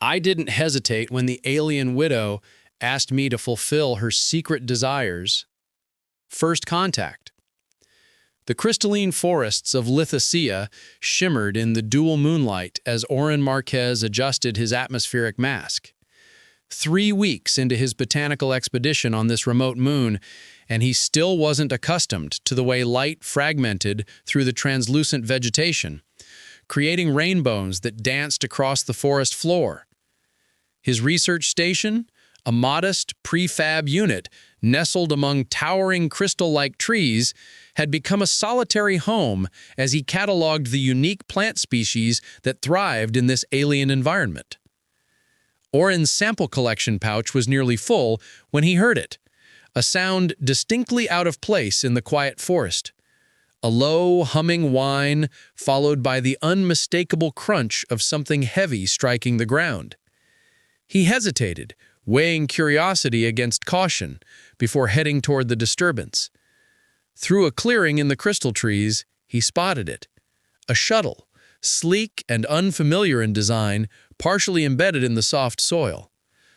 I didn't hesitate when the alien widow asked me to fulfill her secret desires. First contact. The crystalline forests of Lithuania shimmered in the dual moonlight as Oren Marquez adjusted his atmospheric mask. 3 weeks into his botanical expedition on this remote moon, and he still wasn't accustomed to the way light fragmented through the translucent vegetation, creating rainbows that danced across the forest floor. His research station, a modest prefab unit nestled among towering crystal-like trees, had become a solitary home as he cataloged the unique plant species that thrived in this alien environment. Oren's sample collection pouch was nearly full when he heard it, a sound distinctly out of place in the quiet forest. A low, humming whine followed by the unmistakable crunch of something heavy striking the ground. He hesitated, weighing curiosity against caution, before heading toward the disturbance. Through a clearing in the crystal trees, he spotted it. A shuttle, sleek and unfamiliar in design, partially embedded in the soft soil.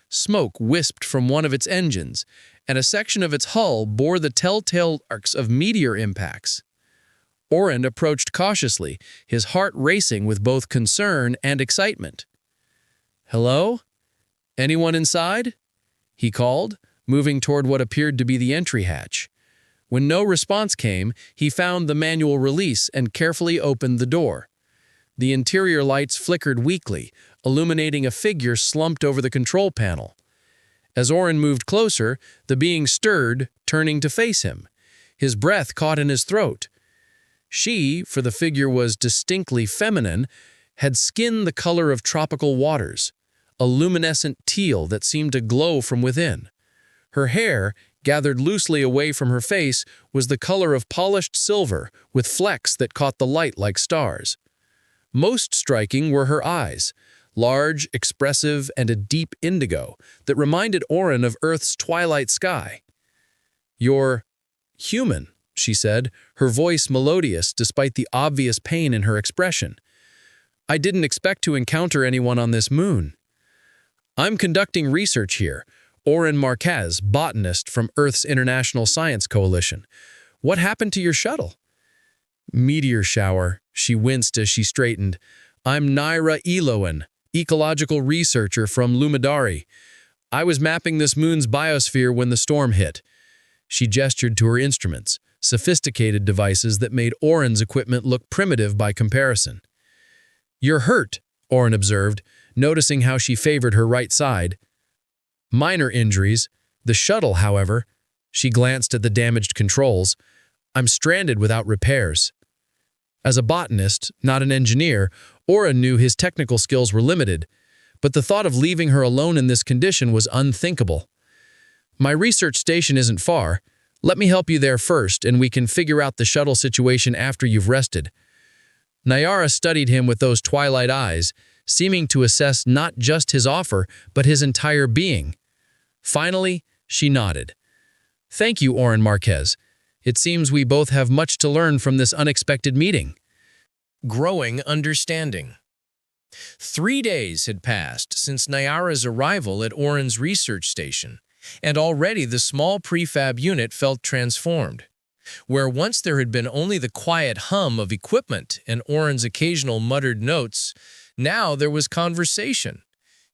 Smoke wisped from one of its engines, and a section of its hull bore the telltale marks of meteor impacts. Oren approached cautiously, his heart racing with both concern and excitement. "Hello? Anyone inside?" he called, moving toward what appeared to be the entry hatch. When no response came, he found the manual release and carefully opened the door. The interior lights flickered weakly, illuminating a figure slumped over the control panel. As Oren moved closer, the being stirred, turning to face him. His breath caught in his throat. She, for the figure was distinctly feminine, had skin the color of tropical waters, a luminescent teal that seemed to glow from within. Her hair, gathered loosely away from her face, was the color of polished silver, with flecks that caught the light like stars. Most striking were her eyes, large, expressive, and a deep indigo that reminded Oren of Earth's twilight sky. "You're human," she said, her voice melodious despite the obvious pain in her expression. "I didn't expect to encounter anyone on this moon." "I'm conducting research here. Oren Marquez, botanist from Earth's International Science Coalition. What happened to your shuttle?" "Meteor shower," she winced as she straightened. "I'm Naira Eloan, ecological researcher from Lumidari. I was mapping this moon's biosphere when the storm hit." She gestured to her instruments, sophisticated devices that made Oren's equipment look primitive by comparison. "You're hurt," Oren observed, noticing how she favored her right side. "Minor injuries. The shuttle, however." She glanced at the damaged controls. "I'm stranded without repairs." As a botanist, not an engineer, Oren knew his technical skills were limited, but the thought of leaving her alone in this condition was unthinkable. "My research station isn't far. Let me help you there first, and we can figure out the shuttle situation after you've rested." Nayara studied him with those twilight eyes, seeming to assess not just his offer, but his entire being. Finally, she nodded. "Thank you, Oren Marquez. It seems we both have much to learn from this unexpected meeting." Growing understanding. 3 days had passed since Nayara's arrival at Oren's research station, and already the small prefab unit felt transformed. Where once there had been only the quiet hum of equipment and Oren's occasional muttered notes, now there was conversation,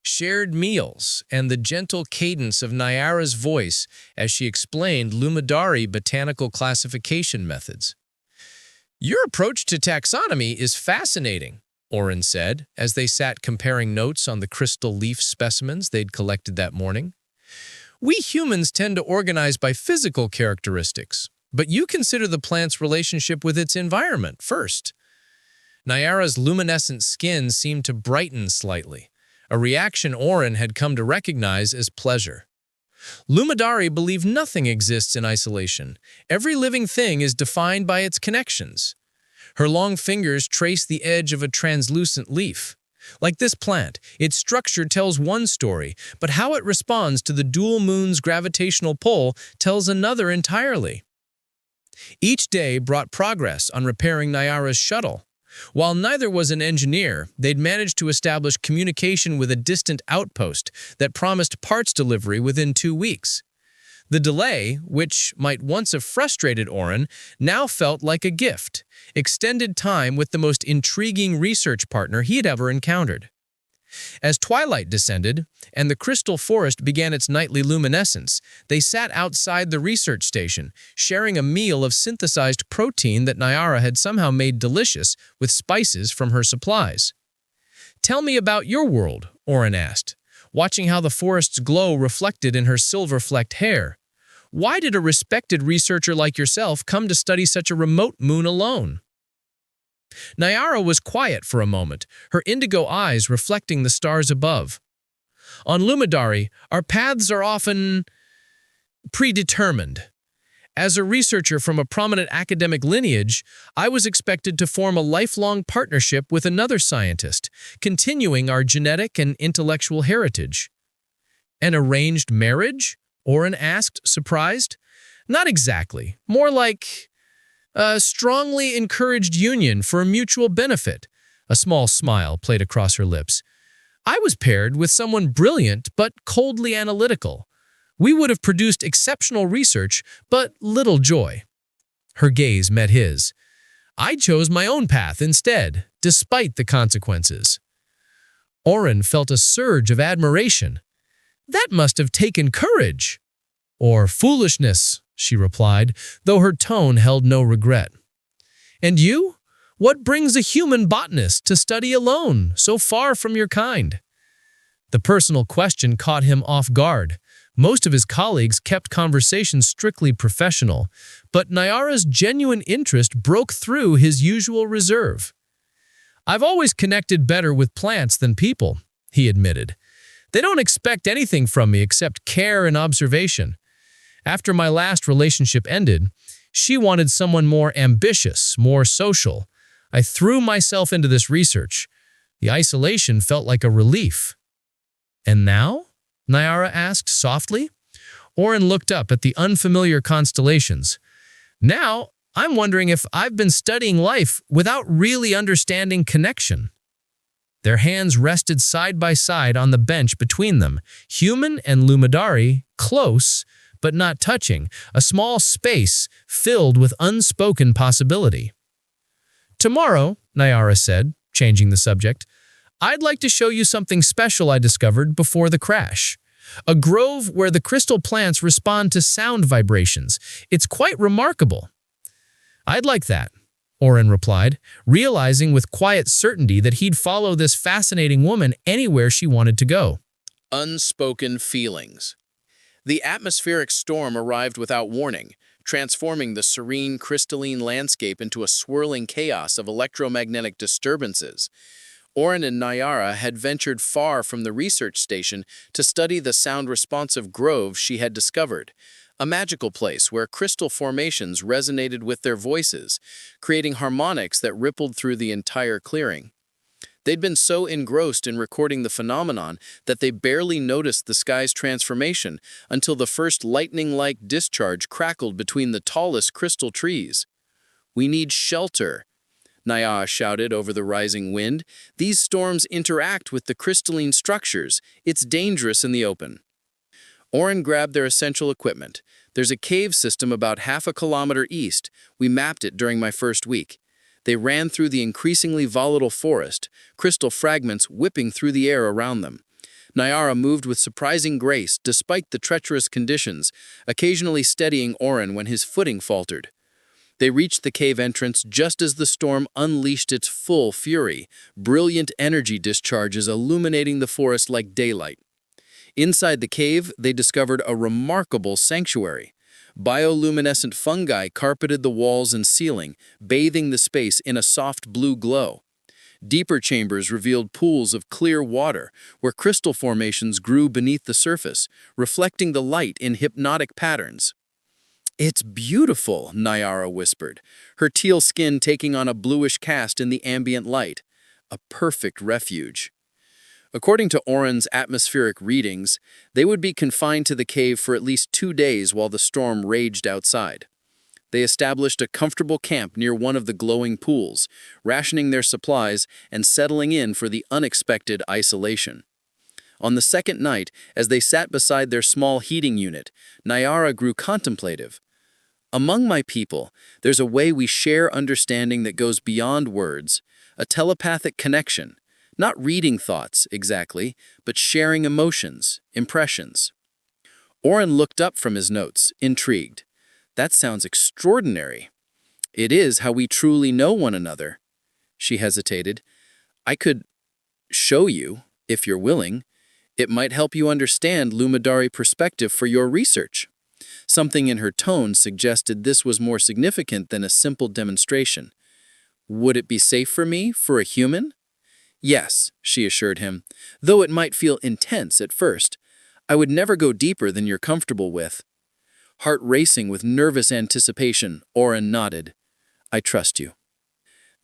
shared meals, and the gentle cadence of Nayara's voice as she explained Lumidari botanical classification methods. "Your approach to taxonomy is fascinating," Oren said, as they sat comparing notes on the crystal leaf specimens they'd collected that morning. "We humans tend to organize by physical characteristics, but you consider the plant's relationship with its environment first." Nayara's luminescent skin seemed to brighten slightly, a reaction Oren had come to recognize as pleasure. Lumidari believed nothing exists in isolation. Every living thing is defined by its connections. Her long fingers traced the edge of a translucent leaf. Like this plant, its structure tells one story, but how it responds to the dual moon's gravitational pull tells another entirely. Each day brought progress on repairing Nayara's shuttle. While neither was an engineer, they'd managed to establish communication with a distant outpost that promised parts delivery within 2 weeks. The delay, which might once have frustrated Oren, now felt like a gift, extended time with the most intriguing research partner he had ever encountered. As twilight descended and the crystal forest began its nightly luminescence, they sat outside the research station, sharing a meal of synthesized protein that Nyara had somehow made delicious with spices from her supplies. "Tell me about your world," Oren asked, watching how the forest's glow reflected in her silver-flecked hair. "Why did a respected researcher like yourself come to study such a remote moon alone?" Nyara was quiet for a moment, her indigo eyes reflecting the stars above. "On Lumidari, our paths are often predetermined. As a researcher from a prominent academic lineage, I was expected to form a lifelong partnership with another scientist, continuing our genetic and intellectual heritage." "An arranged marriage?" Oren asked, surprised. "Not exactly. More like a strongly encouraged union for mutual benefit." A small smile played across her lips. "I was paired with someone brilliant but coldly analytical. We would have produced exceptional research, but little joy." Her gaze met his. "I chose my own path instead, despite the consequences." Oren felt a surge of admiration. "That must have taken courage." "Or foolishness," she replied, though her tone held no regret. "And you? What brings a human botanist to study alone, so far from your kind?" The personal question caught him off guard. Most of his colleagues kept conversations strictly professional, but Nyara's genuine interest broke through his usual reserve. "I've always connected better with plants than people," he admitted. "They don't expect anything from me except care and observation. After my last relationship ended, she wanted someone more ambitious, more social. I threw myself into this research. The isolation felt like a relief." "And now?" Nyara asked softly. Oren looked up at the unfamiliar constellations. "Now, I'm wondering if I've been studying life without really understanding connection." Their hands rested side by side on the bench between them, human and Lumidari, close, but not touching, a small space filled with unspoken possibility. "Tomorrow," Nyara said, changing the subject, "I'd like to show you something special I discovered before the crash. A grove where the crystal plants respond to sound vibrations. It's quite remarkable." "I'd like that," Oren replied, realizing with quiet certainty that he'd follow this fascinating woman anywhere she wanted to go. Unspoken feelings. The atmospheric storm arrived without warning, transforming the serene, crystalline landscape into a swirling chaos of electromagnetic disturbances. Oren and Nyara had ventured far from the research station to study the sound-responsive grove she had discovered, a magical place where crystal formations resonated with their voices, creating harmonics that rippled through the entire clearing. They'd been so engrossed in recording the phenomenon that they barely noticed the sky's transformation until the first lightning-like discharge crackled between the tallest crystal trees. "We need shelter," Nyara shouted over the rising wind. "These storms interact with the crystalline structures. It's dangerous in the open." Oren grabbed their essential equipment. "There's a cave system about half a kilometer east. We mapped it during my first week." They ran through the increasingly volatile forest, crystal fragments whipping through the air around them. Nyara moved with surprising grace despite the treacherous conditions, occasionally steadying Oren when his footing faltered. They reached the cave entrance just as the storm unleashed its full fury, brilliant energy discharges illuminating the forest like daylight. Inside the cave, they discovered a remarkable sanctuary. Bioluminescent fungi carpeted the walls and ceiling, bathing the space in a soft blue glow. Deeper chambers revealed pools of clear water, where crystal formations grew beneath the surface, reflecting the light in hypnotic patterns. "It's beautiful," Nyara whispered, her teal skin taking on a bluish cast in the ambient light. "A perfect refuge." According to Oren's atmospheric readings, they would be confined to the cave for at least 2 days while the storm raged outside. They established a comfortable camp near one of the glowing pools, rationing their supplies and settling in for the unexpected isolation. On the second night, as they sat beside their small heating unit, Nyara grew contemplative. Among my people, there's a way we share understanding that goes beyond words, a telepathic connection, not reading thoughts, exactly, but sharing emotions, impressions. Oren looked up from his notes, intrigued. That sounds extraordinary. It is how we truly know one another. She hesitated. I could show you, if you're willing. It might help you understand Luminary perspective for your research. Something in her tone suggested this was more significant than a simple demonstration. Would it be safe for me, for a human? Yes, she assured him, though it might feel intense at first. I would never go deeper than you're comfortable with. Heart racing with nervous anticipation, Oren nodded. I trust you.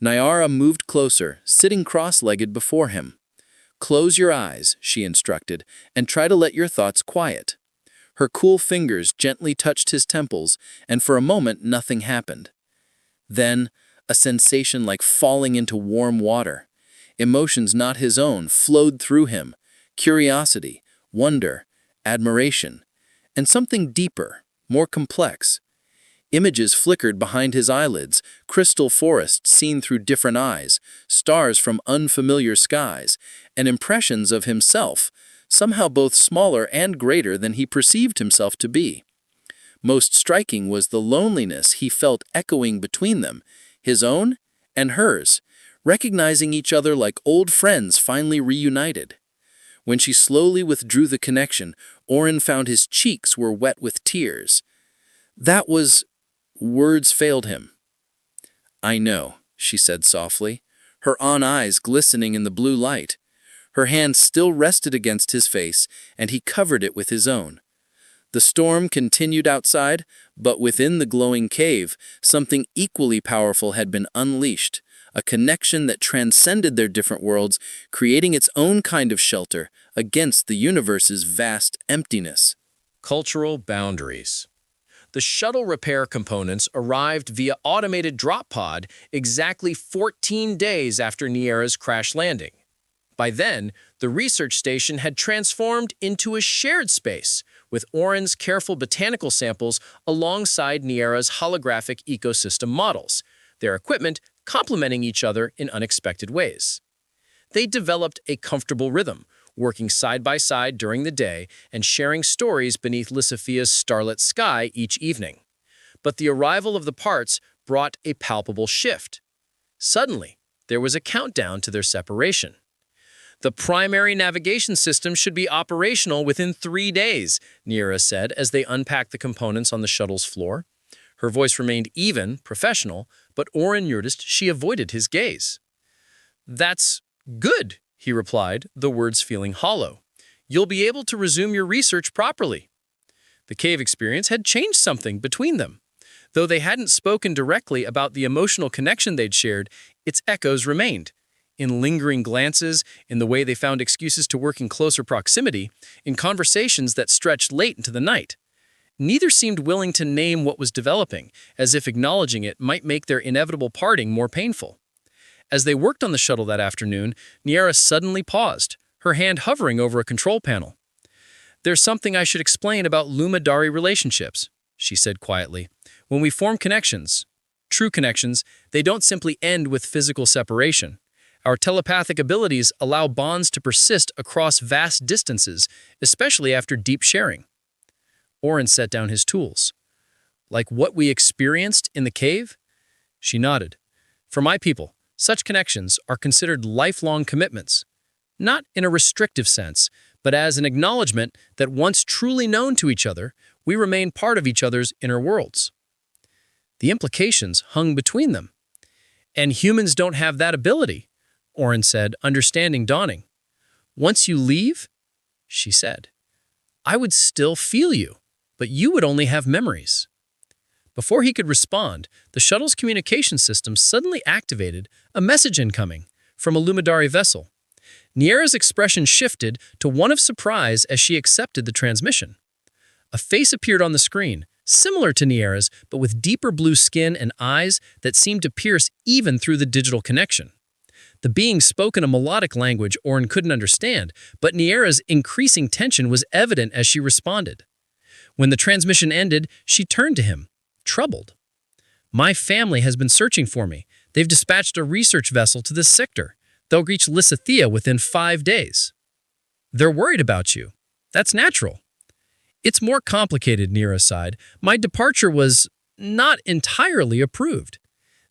Nyara moved closer, sitting cross-legged before him. Close your eyes, she instructed, and try to let your thoughts quiet. Her cool fingers gently touched his temples, and for a moment nothing happened. Then, a sensation like falling into warm water. Emotions not his own flowed through him. Curiosity, wonder, admiration, and something deeper, more complex. Images flickered behind his eyelids, crystal forests seen through different eyes, stars from unfamiliar skies, and impressions of himself, somehow both smaller and greater than he perceived himself to be. Most striking was the loneliness he felt echoing between them, his own and hers, recognizing each other like old friends finally reunited. When she slowly withdrew the connection, Oren found his cheeks were wet with tears. That was... Words failed him. I know, she said softly, her own eyes glistening in the blue light. Her hand still rested against his face, and he covered it with his own. The storm continued outside, but within the glowing cave, something equally powerful had been unleashed, a connection that transcended their different worlds, creating its own kind of shelter against the universe's vast emptiness. Cultural boundaries. The shuttle repair components arrived via automated drop pod exactly 14 days after Nyara's crash landing. By then, the research station had transformed into a shared space, with Oren's careful botanical samples alongside Nyara's holographic ecosystem models, their equipment complementing each other in unexpected ways. They developed a comfortable rhythm, working side by side during the day and sharing stories beneath Lysophia's starlit sky each evening. But the arrival of the parts brought a palpable shift. Suddenly, there was a countdown to their separation. The primary navigation system should be operational within 3 days, Nyara said as they unpacked the components on the shuttle's floor. Her voice remained even, professional, but Oren noticed she avoided his gaze. That's good, he replied, the words feeling hollow. You'll be able to resume your research properly. The cave experience had changed something between them. Though they hadn't spoken directly about the emotional connection they'd shared, its echoes remained. In lingering glances, in the way they found excuses to work in closer proximity, in conversations that stretched late into the night. Neither seemed willing to name what was developing, as if acknowledging it might make their inevitable parting more painful. As they worked on the shuttle that afternoon, Nyara suddenly paused, her hand hovering over a control panel. There's something I should explain about Luminary relationships, she said quietly. When we form connections, true connections, they don't simply end with physical separation. Our telepathic abilities allow bonds to persist across vast distances, especially after deep sharing. Oren set down his tools. Like what we experienced in the cave? She nodded. For my people, such connections are considered lifelong commitments, not in a restrictive sense, but as an acknowledgement that once truly known to each other, we remain part of each other's inner worlds. The implications hung between them. And humans don't have that ability, Oren said, understanding dawning. Once you leave, she said, I would still feel you, but you would only have memories. Before he could respond, the shuttle's communication system suddenly activated a message incoming from a Luminary vessel. Nyara's expression shifted to one of surprise as she accepted the transmission. A face appeared on the screen, similar to Niera's, but with deeper blue skin and eyes that seemed to pierce even through the digital connection. The being spoke in a melodic language Oren couldn't understand, but Niera's increasing tension was evident as she responded. When the transmission ended, she turned to him, troubled. "My family has been searching for me. They've dispatched a research vessel to this sector. They'll reach Lysthaea within 5 days. They're worried about you. That's natural." "It's more complicated," Niera sighed. "My departure was not entirely approved.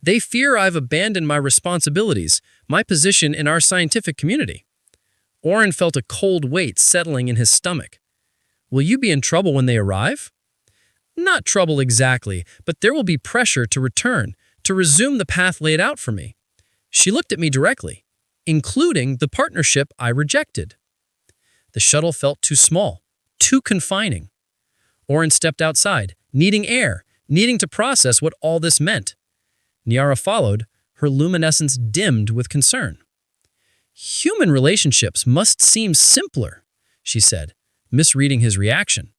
They fear I've abandoned my responsibilities, my position in our scientific community." Oren felt a cold weight settling in his stomach. "Will you be in trouble when they arrive?" "Not trouble exactly, but there will be pressure to return, to resume the path laid out for me." She looked at me directly, "including the partnership I rejected." The shuttle felt too small, too confining. Oren stepped outside, needing air, needing to process what all this meant. Niera followed, her luminescence dimmed with concern. "Human relationships must seem simpler," she said, misreading his reaction.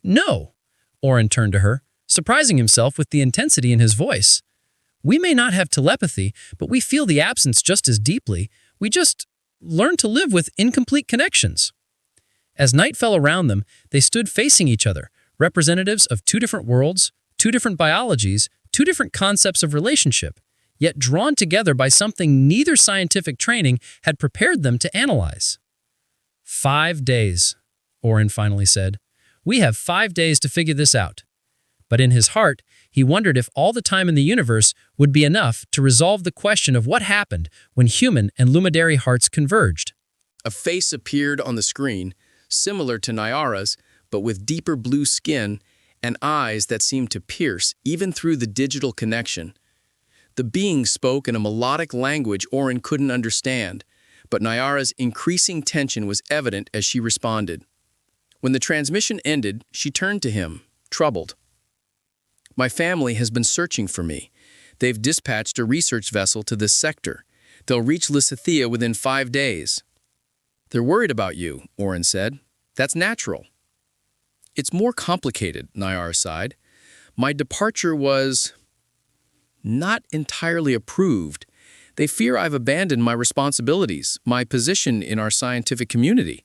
"No," Oren turned to her, surprising himself with the intensity in his voice. "We may not have telepathy, but we feel the absence just as deeply. We just learn to live with incomplete connections." As night fell around them, they stood facing each other, representatives of two different worlds, two different biologies, two different concepts of relationship, yet drawn together by something neither scientific training had prepared them to analyze. 5 days, Oren finally said. "We have 5 days to figure this out." But in his heart, he wondered if all the time in the universe would be enough to resolve the question of what happened when human and Luminary hearts converged. A face appeared on the screen, similar to Niara's, but with deeper blue skin and eyes that seemed to pierce even through the digital connection. The being spoke in a melodic language Oren couldn't understand, but Niara's increasing tension was evident as she responded. When the transmission ended, she turned to him, troubled. "My family has been searching for me. They've dispatched a research vessel to this sector. They'll reach Lysthaea within 5 days. They're worried about you," Oren said. "That's natural." "It's more complicated," Niara sighed. "My departure was not entirely approved. They fear I've abandoned my responsibilities, my position in our scientific community."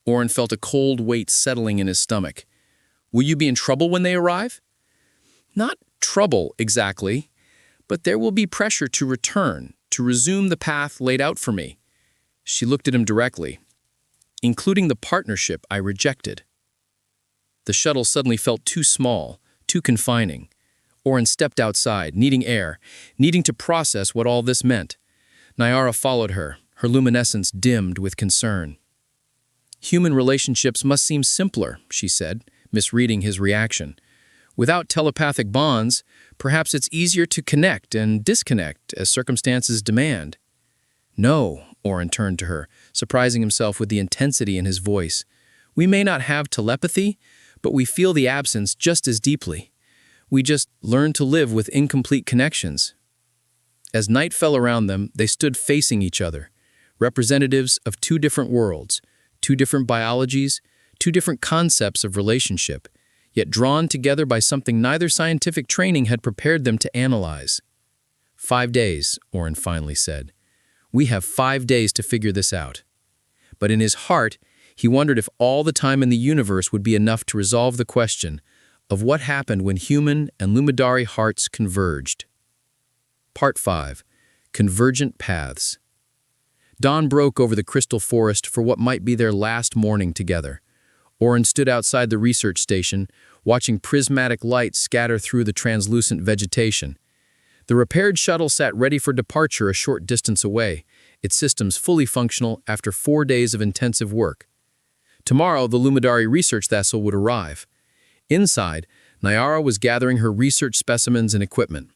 Oren felt a cold weight settling in his stomach. "Will you be in trouble when they arrive?" "Not trouble, exactly, but there will be pressure to return, to resume the path laid out for me." She looked at him directly. "Including the partnership I rejected." The shuttle suddenly felt too small, too confining. Oren stepped outside, needing air, needing to process what all this meant. Niara followed her, her luminescence dimmed with concern. "Human relationships must seem simpler," she said, misreading his reaction. "Without telepathic bonds, perhaps it's easier to connect and disconnect as circumstances demand." "No," Oren turned to her, surprising himself with the intensity in his voice. "We may not have telepathy, but we feel the absence just as deeply. We just learn to live with incomplete connections." As night fell around them, they stood facing each other, representatives of two different worlds, two different biologies, two different concepts of relationship, yet drawn together by something neither scientific training had prepared them to analyze. 5 days, Oren finally said. "We have 5 days to figure this out." But in his heart, he wondered if all the time in the universe would be enough to resolve the question of what happened when human and Luminary hearts converged. Part 5. Convergent Paths. Dawn broke over the crystal forest for what might be their last morning together. Oren stood outside the research station, watching prismatic light scatter through the translucent vegetation. The repaired shuttle sat ready for departure a short distance away, its systems fully functional after 4 days of intensive work. Tomorrow, the Luminary research vessel would arrive. Inside, Niara was gathering her research specimens and equipment.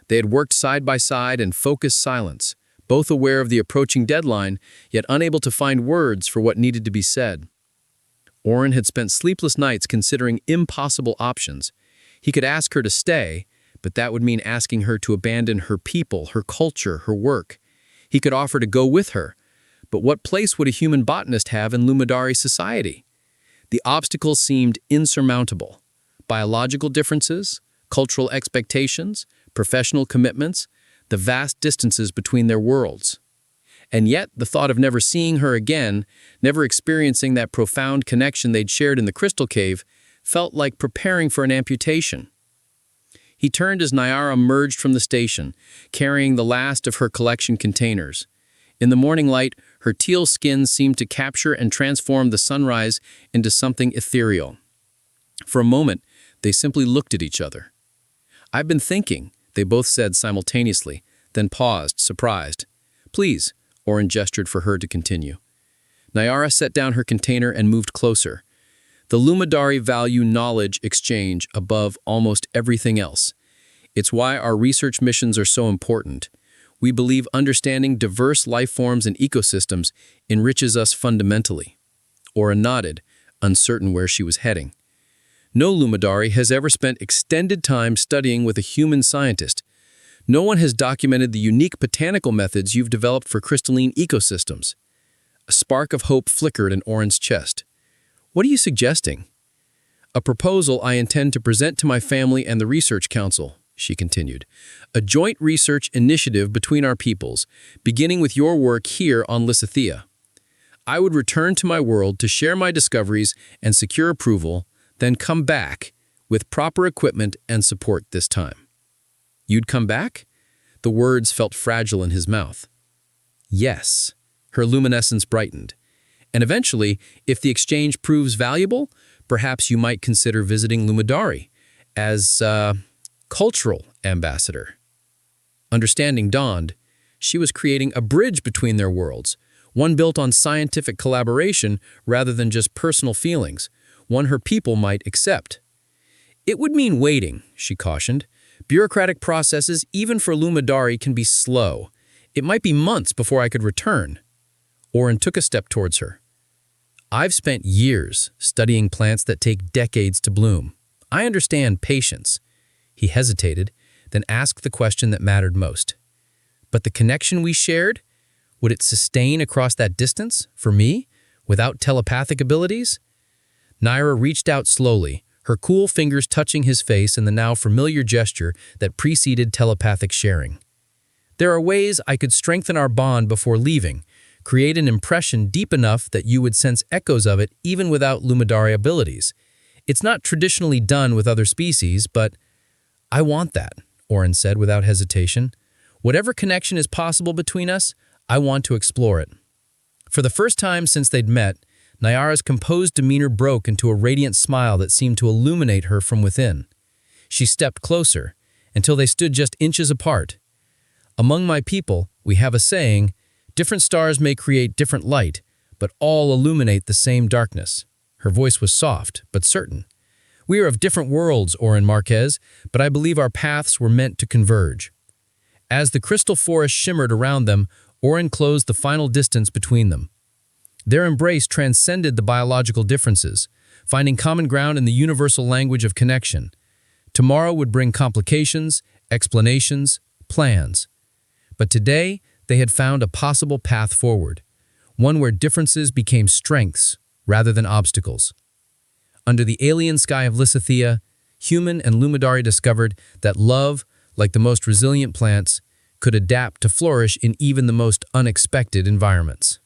They had worked side by side in focused silence, both aware of the approaching deadline, yet unable to find words for what needed to be said. Oren had spent sleepless nights considering impossible options. He could ask her to stay, but that would mean asking her to abandon her people, her culture, her work. He could offer to go with her, but what place would a human botanist have in Luminary society? The obstacles seemed insurmountable. Biological differences, cultural expectations, professional commitments, the vast distances between their worlds. And yet, the thought of never seeing her again, never experiencing that profound connection they'd shared in the crystal cave, felt like preparing for an amputation. He turned as Nyara emerged from the station, carrying the last of her collection containers. In the morning light, her teal skin seemed to capture and transform the sunrise into something ethereal. For a moment, they simply looked at each other. "I've been thinking," they both said simultaneously, then paused, surprised. "Please," Oren gestured for her to continue. Nyara set down her container and moved closer. The Luminari value knowledge exchange above almost everything else. It's why our research missions are so important. We believe understanding diverse life forms and ecosystems enriches us fundamentally. Oren nodded, uncertain where she was heading. No Luminari has ever spent extended time studying with a human scientist. No one has documented the unique botanical methods you've developed for crystalline ecosystems. A spark of hope flickered in Oren's chest. "What are you suggesting?" "A proposal I intend to present to my family and the Research Council," she continued. "A joint research initiative between our peoples, beginning with your work here on Lysithea. I would return to my world to share my discoveries and secure approval, then come back with proper equipment and support this time." "You'd come back?" The words felt fragile in his mouth. "Yes." Her luminescence brightened. "And eventually, if the exchange proves valuable, perhaps you might consider visiting Luminari as cultural ambassador." Understanding dawned. She was creating a bridge between their worlds, one built on scientific collaboration rather than just personal feelings, one her people might accept. "It would mean waiting," she cautioned. "Bureaucratic processes, even for Luminari, can be slow. It might be months before I could return." Oren took a step towards her. "I've spent years studying plants that take decades to bloom. I understand patience." He hesitated, then asked the question that mattered most. "But the connection we shared, would it sustain across that distance, for me, without telepathic abilities?" Nyara reached out slowly, her cool fingers touching his face in the now familiar gesture that preceded telepathic sharing. "There are ways I could strengthen our bond before leaving, create an impression deep enough that you would sense echoes of it even without Luminari abilities. It's not traditionally done with other species, but I want that," Oren said without hesitation. "Whatever connection is possible between us, I want to explore it." For the first time since they'd met, Nyara's composed demeanor broke into a radiant smile that seemed to illuminate her from within. She stepped closer, until they stood just inches apart. "Among my people, we have a saying, different stars may create different light, but all illuminate the same darkness." Her voice was soft, but certain. "We are of different worlds, Oren Marquez, but I believe our paths were meant to converge." As the crystal forest shimmered around them, Oren closed the final distance between them. Their embrace transcended the biological differences, finding common ground in the universal language of connection. Tomorrow would bring complications, explanations, plans. But today, they had found a possible path forward, one where differences became strengths rather than obstacles. Under the alien sky of Lysithea, human and Luminari discovered that love, like the most resilient plants, could adapt to flourish in even the most unexpected environments.